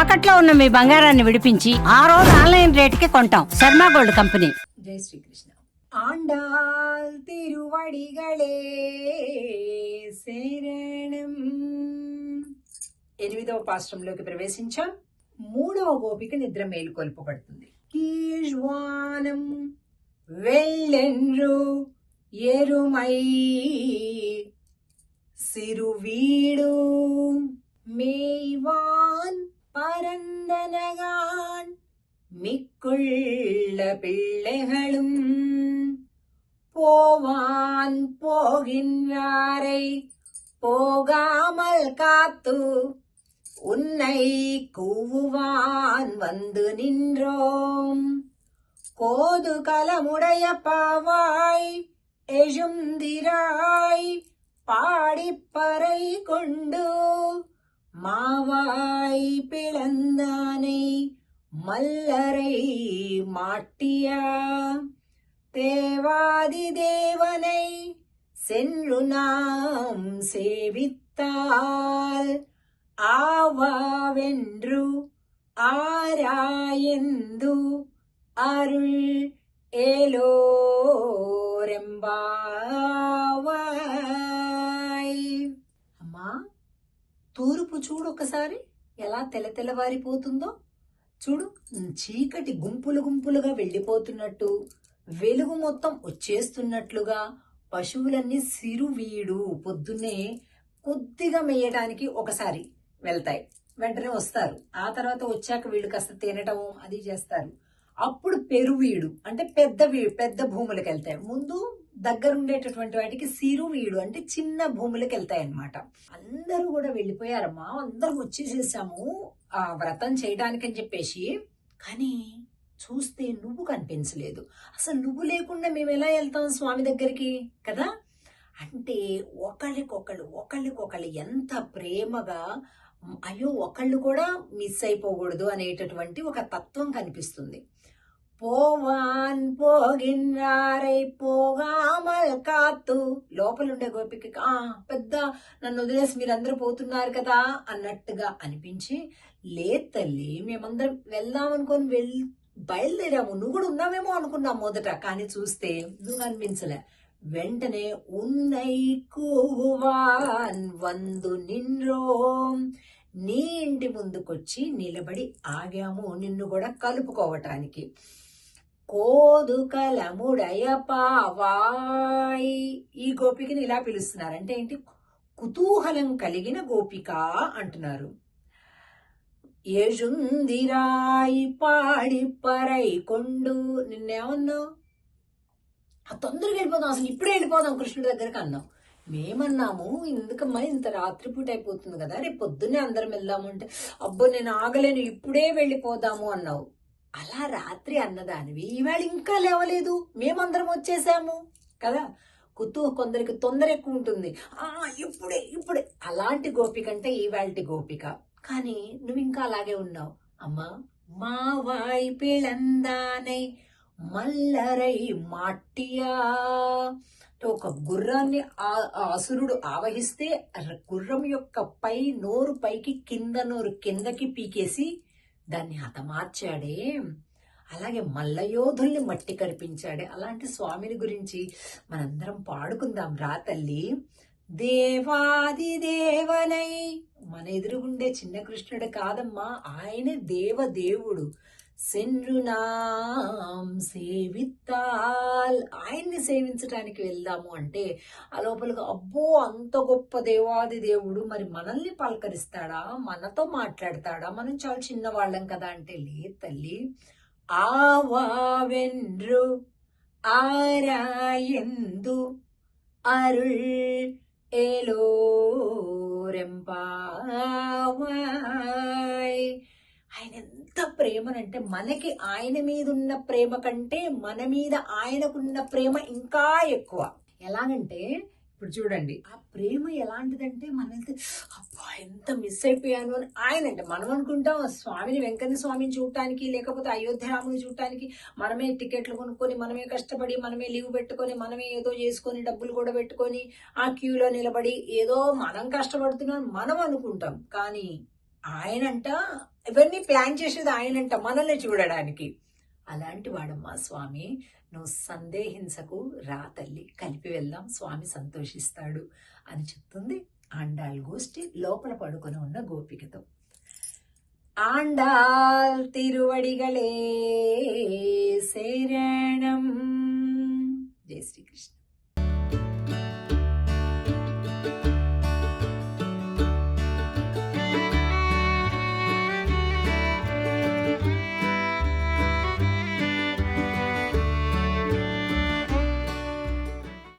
తాకట్లో ఉన్న మీ బంగారాన్ని విడిపించి ఆ రోజు ఆన్లైన్ రేటుకి కొంటాం. Sharma gold company. జై శ్రీకృష్ణ. ఆండాల్ తిరువడిగళే శరణం. 8వ పాశ్రంలోకి ప్రవేశించాం. 3వ గోపిక నిద్ర మేలుకొల్పబడుతుంది. కీజ్వానం వెళ్ళెన్రు ఎరుమై సిరువీడు மேய்வான் பரந்தனகான் மிக்குள்ள பிள்ளைகளும் போவான் போகின்றாரை போகாமல் காத்து உன்னை கூவுவான் வந்து நின்றோம். கோது கலமுடைய பாவாய் எழுந்திராய் பாடிப்பறை கொண்டு மாவாய் பிளந்தானை மல்லரை மாட்டியா தேவாதி தேவனை சென்று நாம் சேவித்தால் ஆவாவென்று ஆராயந்து அருள் ఏలోరెంబావాయ్. అమ్మా, తూర్పు చూడు ఒకసారి ఎలా తెల్లవారిపోతుందో చూడు. చీకటి గుంపులు గుంపులుగా వెళ్ళిపోతున్నట్టు, వెలుగు మొత్తం వచ్చేస్తున్నట్లుగా పశువులన్నీ సిరువీడు పొద్దున్నే కొద్దిగా మేయడానికి ఒకసారి వెళ్తాయి, వెంటనే వస్తారు. ఆ తర్వాత వచ్చాక వీళ్ళు కాస్త తినటం అది చేస్తారు. అప్పుడు పెరువీడు అంటే పెద్ద భూములకు వెళ్తాయి. ముందు దగ్గరుండేటటువంటి వాటికి సిరువీడు అంటే చిన్న భూములకు వెళ్తాయి అన్నమాట. అందరూ కూడా వెళ్ళిపోయారమ్మా, అందరం వచ్చేసేసాము ఆ వ్రతం చేయడానికి అని చెప్పేసి. కానీ చూస్తే నువ్వు కనిపించలేదు. అసలు నువ్వు లేకుండా మేము ఎలా వెళ్తాం స్వామి దగ్గరికి కదా. అంటే ఒకళ్ళకొకళ్ళు ఎంత ప్రేమగా, అయ్యో ఒకళ్ళు కూడా మిస్ అయిపోకూడదు అనేటటువంటి ఒక తత్వం కనిపిస్తుంది. పోవాన్ పోగిన్రారై పోగామల్ కాతు. లోపలుండే గోపిక పెద్ద నన్ను వదిలేసి మీరందరూ పోతున్నారు కదా అన్నట్టుగా అనిపించి, లేదు తల్లి మేమందరం వెళ్దామనుకొని బయలుదేరాము, నువ్వు కూడా ఉన్నావేమో అనుకున్నాం మొదట. కానీ చూస్తే నువ్వు కనిపించలే. వెంటనే ఉన్నై కూవాన్ వందు నిన్రోం, నీ ఇంటి ముందుకొచ్చి నిలబడి ఆగాము నిన్ను కూడా కలుపుకోవటానికి. కోదు కలముడయ పావాయ్. ఈ గోపికని ఇలా పిలుస్తున్నారు అంటే ఏంటి? కుతూహలం కలిగిన గోపిక అంటున్నారు. ఏజుందిరాయి పాడి పరై కొండు. నిన్నేమన్నావు? తొందరగా వెళ్ళిపోదాం, అసలు ఇప్పుడే వెళ్ళిపోదాం కృష్ణుడి దగ్గరకు అన్నావు. మేమన్నాము ఎందుకమ్మా ఇంత రాత్రిపూట అయిపోతుంది కదా, రేపు పొద్దున్నే అందరం వెళ్దాము అంటే, అబ్బో నేను ఆగలేను ఇప్పుడే వెళ్ళిపోదాము అన్నావు. అలా రాత్రి అన్నదానివి ఈవేళ ఇంకా లేవలేదు, మేమందరం వచ్చేసాము కదా. కొందరికి తొందర ఎక్కువ ఉంటుంది. ఇప్పుడే అలాంటి గోపిక అంటే ఈవేళటి గోపిక. కానీ నువ్వు ఇంకా అలాగే ఉన్నావు. అమ్మా, మావాయి పిళందానై మల్లరై మాటియా. ఒక గుర్రాన్ని అసురుడు ఆవహిస్తే గుర్రం యొక్క నోరు పైకి, కింద నోరు కిందకి పీకేసి దాన్ని హతమార్చాడే. అలాగే మల్లయోధుల్ని మట్టి కనిపించాడే. అలాంటి స్వామిని గురించి మనందరం పాడుకుందాం రా తల్లి. దేవాది దేవనై, మన ఎదురుగుండే చిన్న కృష్ణుడు కాదమ్మా, ఆయనే దేవదేవుడు. సెన్రునాం సేవిత్తాల్, ఆయన్ని సేవించడానికి వెళ్దాము అంటే ఆ లోపలికి అబ్బో అంత గొప్ప దేవాది దేవుడు మరి మనల్ని పలకరిస్తాడా, మనతో మాట్లాడతాడా, మనం చాలా చిన్నవాళ్ళం కదా అంటే, లేదు తల్లి. ఆవావెన్రు ఆరాయందు అరుళ్ ఏలోరెంపావాయ్. ఆయన ఎంత ప్రేమనంటే, మనకి ఆయన మీద ఉన్న ప్రేమ కంటే మన మీద ఆయనకున్న ప్రేమ ఇంకా ఎక్కువ. ఎలాగంటే ఇప్పుడు చూడండి, ఆ ప్రేమ ఎలాంటిదంటే, మనం వెళ్తే అబ్బా ఎంత మిస్ అయిపోయాను అని ఆయన అంటే, మనం అనుకుంటాం స్వామిని, వెంకన్న స్వామిని చూడటానికి, లేకపోతే అయోధ్యరాముని చూడటానికి మనమే టికెట్లు కొనుక్కొని, మనమే కష్టపడి, మనమే లీవ్ పెట్టుకొని, మనమే ఏదో చేసుకొని, డబ్బులు కూడా పెట్టుకొని ఆ క్యూలో నిలబడి ఏదో మనం కష్టపడుతున్నాం మనం అనుకుంటాం. కానీ ఆయనంట ఇవన్నీ ప్లాన్ చేసేది ఆయనంట మనల్ని చూడడానికి. అలాంటి వాడమ్మా స్వామి, నువ్వు సందేహించకు, రా తల్లి కలిపి వెళ్దాం, స్వామి సంతోషిస్తాడు అని చెప్తుంది ఆండాళ్ గోష్ఠి లోపల పడుకొని ఉన్న గోపికతో. ఆండాళ్ తిరువడిగలే